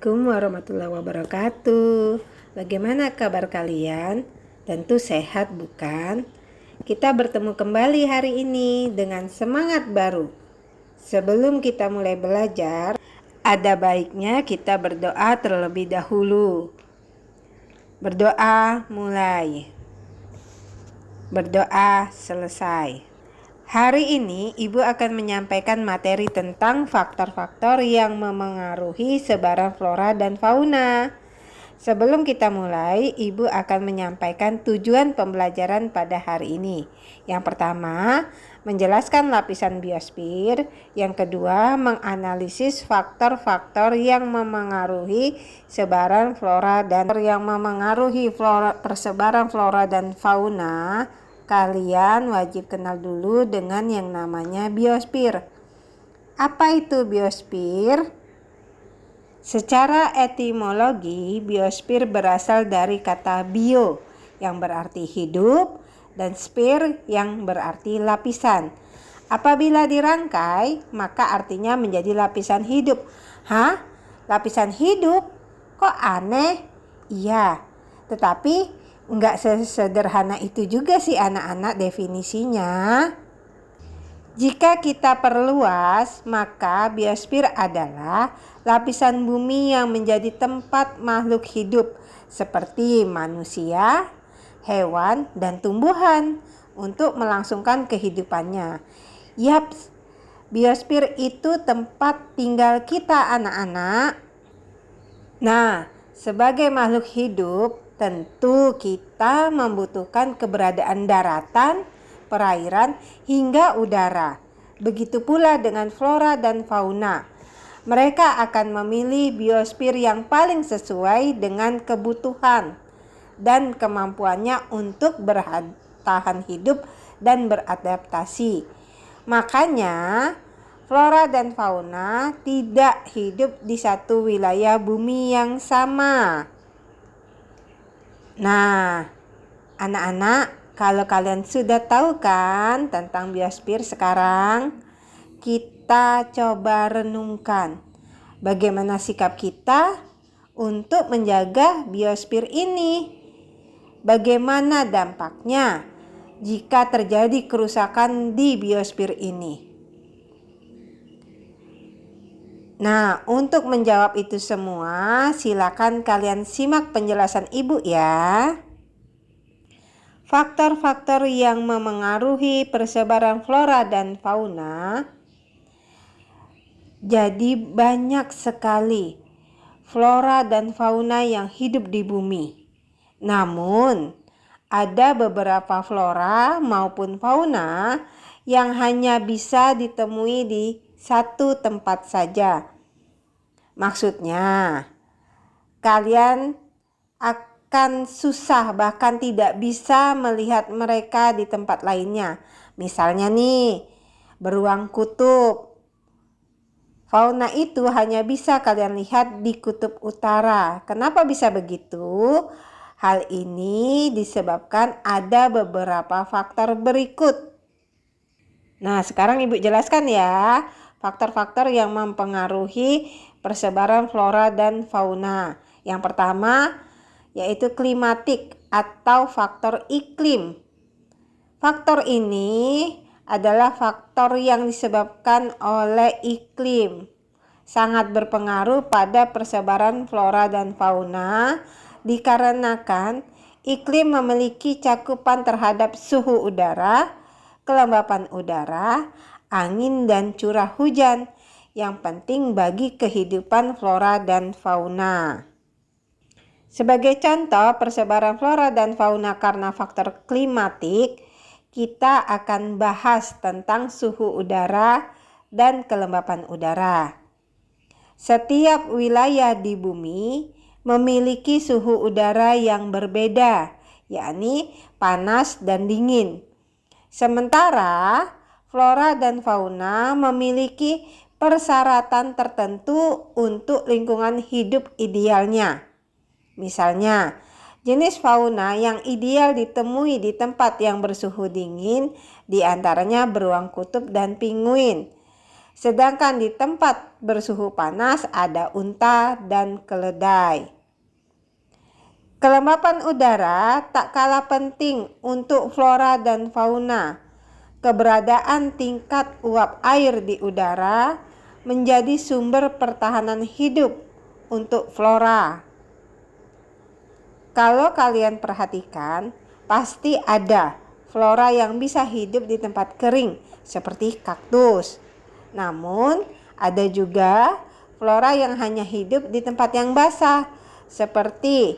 Assalamualaikum warahmatullahi wabarakatuh. Bagaimana kabar kalian? Tentu sehat, bukan? Kita bertemu kembali hari ini dengan semangat baru. Sebelum kita mulai belajar, ada baiknya kita berdoa terlebih dahulu. Berdoa mulai. Berdoa selesai. Hari ini Ibu akan menyampaikan materi tentang faktor-faktor yang memengaruhi sebaran flora dan fauna. Sebelum kita mulai, Ibu akan menyampaikan tujuan pembelajaran pada hari ini. Yang pertama, menjelaskan lapisan biosfer. Yang kedua, menganalisis faktor-faktor yang memengaruhi sebaran flora dan persebaran flora dan fauna. Kalian wajib kenal dulu dengan yang namanya biosfer. Apa itu biosfer? Secara etimologi, biosfer berasal dari kata bio yang berarti hidup dan sphere yang berarti lapisan. Apabila dirangkai, maka artinya menjadi lapisan hidup. Hah? Lapisan hidup? Kok aneh? Iya, tetapi nggak sesederhana itu juga sih anak-anak definisinya. Jika kita perluas, maka biosfer adalah lapisan bumi yang menjadi tempat makhluk hidup seperti manusia, hewan, dan tumbuhan untuk melangsungkan kehidupannya. Yaps, biosfer itu tempat tinggal kita anak-anak. Nah, sebagai makhluk hidup, tentu kita membutuhkan keberadaan daratan, perairan, hingga udara. Begitu pula dengan flora dan fauna. Mereka akan memilih biosfer yang paling sesuai dengan kebutuhan dan kemampuannya untuk bertahan hidup dan beradaptasi. Makanya, flora dan fauna tidak hidup di satu wilayah bumi yang sama. Nah, anak-anak, kalau kalian sudah tahu kan tentang biosfer sekarang, kita coba renungkan bagaimana sikap kita untuk menjaga biosfer ini. Bagaimana dampaknya jika terjadi kerusakan di biosfer ini? Nah, untuk menjawab itu semua, silakan kalian simak penjelasan Ibu ya. Faktor-faktor yang memengaruhi persebaran flora dan fauna. Jadi banyak sekali flora dan fauna yang hidup di bumi. Namun, ada beberapa flora maupun fauna yang hanya bisa ditemui di satu tempat saja. Maksudnya, kalian akan susah bahkan tidak bisa melihat mereka di tempat lainnya. Misalnya nih, beruang kutub. Fauna itu hanya bisa kalian lihat di kutub utara. Kenapa bisa begitu? Hal ini disebabkan ada beberapa faktor berikut. Nah, sekarang Ibu jelaskan ya, faktor-faktor yang mempengaruhi persebaran flora dan fauna. Yang pertama yaitu klimatik atau faktor iklim. Faktor ini adalah faktor yang disebabkan oleh iklim. Sangat berpengaruh pada persebaran flora dan fauna dikarenakan iklim memiliki cakupan terhadap suhu udara, kelembapan udara, angin, dan curah hujan yang penting bagi kehidupan flora dan fauna. Sebagai contoh persebaran flora dan fauna karena faktor klimatik, kita akan bahas tentang suhu udara dan kelembapan udara. Setiap wilayah di bumi memiliki suhu udara yang berbeda, yakni panas dan dingin. Sementara flora dan fauna memiliki persyaratan tertentu untuk lingkungan hidup idealnya. Misalnya, jenis fauna yang ideal ditemui di tempat yang bersuhu dingin diantaranya beruang kutub dan penguin. Sedangkan di tempat bersuhu panas ada unta dan keledai. Kelembapan udara tak kalah penting untuk flora dan fauna. Keberadaan tingkat uap air di udara menjadi sumber pertahanan hidup untuk flora. Kalau kalian perhatikan, pasti ada flora yang bisa hidup di tempat kering seperti kaktus. Namun, ada juga flora yang hanya hidup di tempat yang basah seperti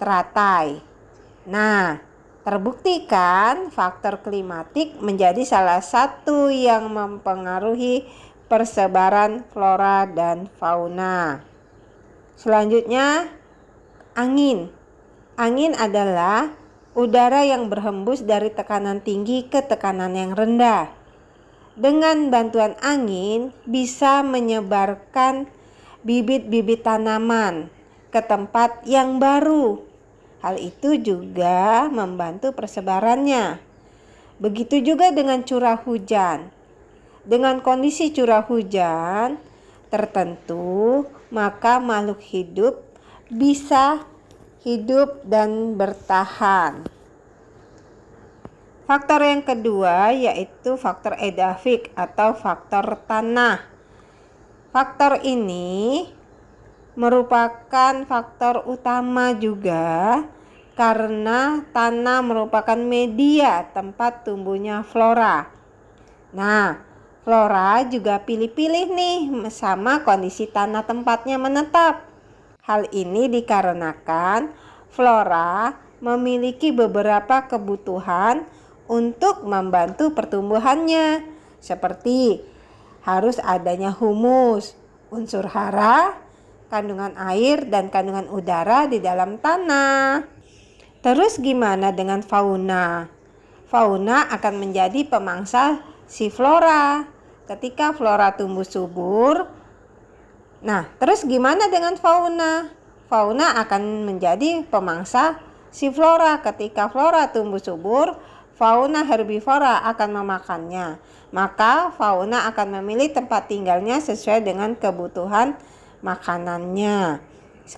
teratai. Nah, terbuktikan faktor klimatik menjadi salah satu yang mempengaruhi persebaran flora dan fauna. Selanjutnya, angin. Angin adalah udara yang berhembus dari tekanan tinggi ke tekanan yang rendah. Dengan bantuan angin bisa menyebarkan bibit-bibit tanaman ke tempat yang baru. Hal itu juga membantu persebarannya. Begitu juga dengan curah hujan. Dengan kondisi curah hujan tertentu, maka makhluk hidup bisa hidup dan bertahan. Faktor yang kedua yaitu faktor edafik atau faktor tanah. Faktor ini merupakan faktor utama juga karena tanah merupakan media tempat tumbuhnya flora. Nah, flora juga pilih-pilih nih sama kondisi tanah tempatnya menetap. Hal ini dikarenakan flora memiliki beberapa kebutuhan untuk membantu pertumbuhannya, seperti harus adanya humus, unsur hara, kandungan air, dan kandungan udara di dalam tanah. Terus gimana dengan fauna? Fauna akan menjadi pemangsa si flora. Ketika flora tumbuh subur, nah, terus gimana dengan fauna? Fauna akan menjadi pemangsa si flora. Ketika flora tumbuh subur, fauna herbivora akan memakannya. Maka fauna akan memilih tempat tinggalnya sesuai dengan kebutuhan makanannya.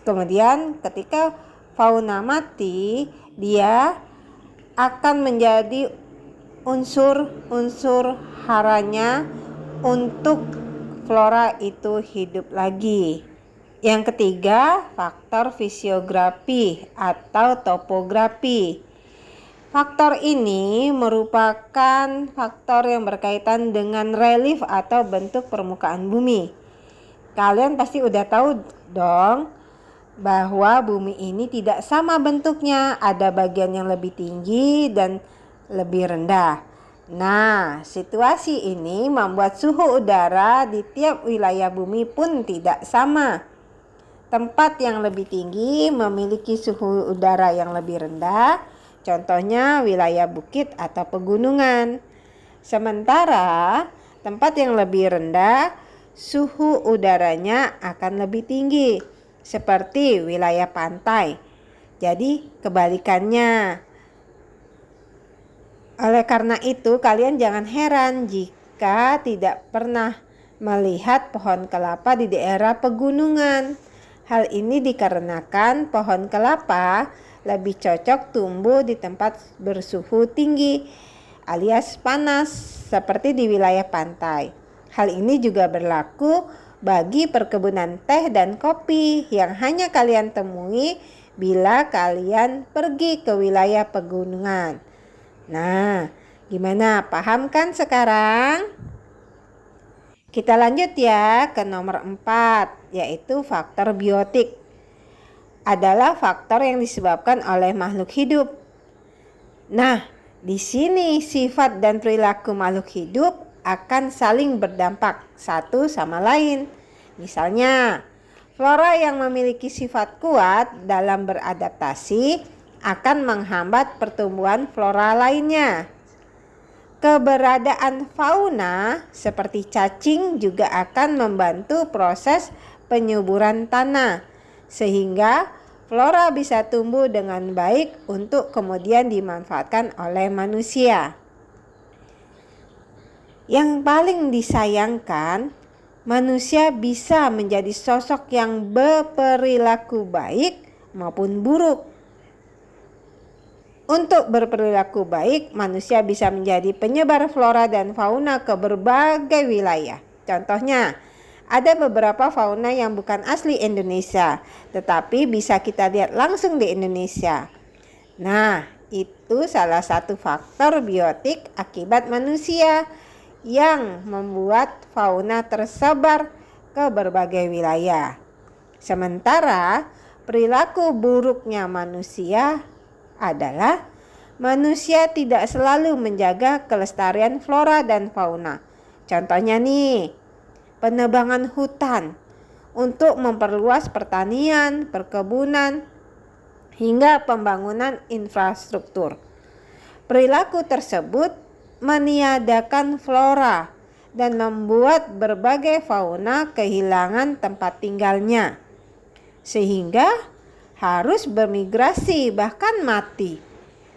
Kemudian ketika fauna mati, dia akan menjadi unsur-unsur haranya untuk flora itu hidup lagi. Yang ketiga, faktor fisiografi atau topografi. Faktor ini merupakan faktor yang berkaitan dengan relief atau bentuk permukaan bumi. Kalian pasti udah tahu dong bahwa bumi ini tidak sama bentuknya, ada bagian yang lebih tinggi dan lebih rendah. Nah, situasi ini membuat suhu udara di tiap wilayah bumi pun tidak sama. Tempat yang lebih tinggi memiliki suhu udara yang lebih rendah, contohnya wilayah bukit atau pegunungan. Sementara tempat yang lebih rendah, suhu udaranya akan lebih tinggi, seperti wilayah pantai. Jadi kebalikannya. Oleh karena itu, kalian jangan heran jika tidak pernah melihat pohon kelapa di daerah pegunungan. Hal ini dikarenakan pohon kelapa lebih cocok tumbuh di tempat bersuhu tinggi alias panas seperti di wilayah pantai. Hal ini juga berlaku bagi perkebunan teh dan kopi yang hanya kalian temui bila kalian pergi ke wilayah pegunungan. Nah, gimana? Paham kan sekarang? Kita lanjut ya ke nomor 4, yaitu faktor biotik. Adalah faktor yang disebabkan oleh makhluk hidup. Nah, di sini sifat dan perilaku makhluk hidup akan saling berdampak satu sama lain. Misalnya, flora yang memiliki sifat kuat dalam beradaptasi akan menghambat pertumbuhan flora lainnya. Keberadaan fauna seperti cacing juga akan membantu proses penyuburan tanah, sehingga flora bisa tumbuh dengan baik untuk kemudian dimanfaatkan oleh manusia. Yang paling disayangkan manusia bisa menjadi sosok yang berperilaku baik maupun buruk. Untuk berperilaku baik, manusia bisa menjadi penyebar flora dan fauna ke berbagai wilayah. Contohnya, ada beberapa fauna yang bukan asli Indonesia, tetapi bisa kita lihat langsung di Indonesia. Nah, itu salah satu faktor biotik akibat manusia yang membuat fauna tersebar ke berbagai wilayah. Sementara perilaku buruknya manusia adalah manusia tidak selalu menjaga kelestarian flora dan fauna. Contohnya nih, penebangan hutan untuk memperluas pertanian, perkebunan, hingga pembangunan infrastruktur. Perilaku tersebut meniadakan flora dan membuat berbagai fauna kehilangan tempat tinggalnya, sehingga harus bermigrasi bahkan mati.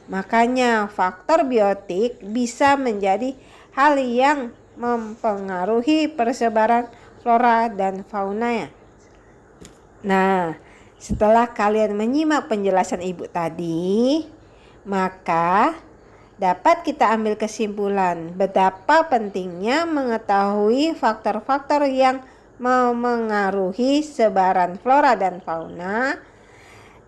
Makanya faktor biotik bisa menjadi hal yang mempengaruhi persebaran flora dan fauna. Nah, setelah kalian menyimak penjelasan ibu tadi, maka dapat kita ambil kesimpulan betapa pentingnya mengetahui faktor-faktor yang memengaruhi sebaran flora dan fauna,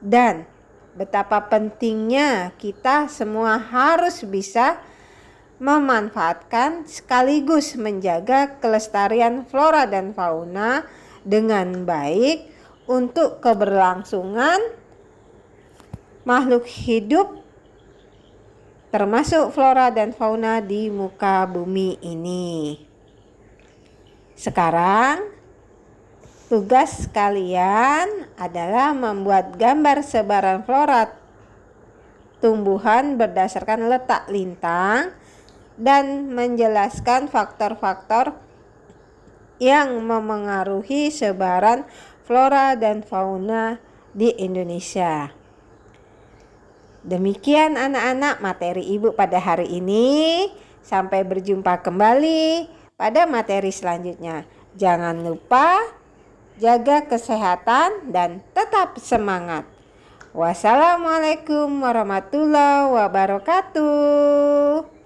dan betapa pentingnya kita semua harus bisa memanfaatkan sekaligus menjaga kelestarian flora dan fauna dengan baik untuk keberlangsungan makhluk hidup termasuk flora dan fauna di muka bumi ini. Sekarang tugas kalian adalah membuat gambar sebaran flora tumbuhan berdasarkan letak lintang dan menjelaskan faktor-faktor yang memengaruhi sebaran flora dan fauna di Indonesia. Demikian anak-anak materi ibu pada hari ini. Sampai berjumpa kembali pada materi selanjutnya. Jangan lupa jaga kesehatan dan tetap semangat. Wassalamualaikum warahmatullahi wabarakatuh.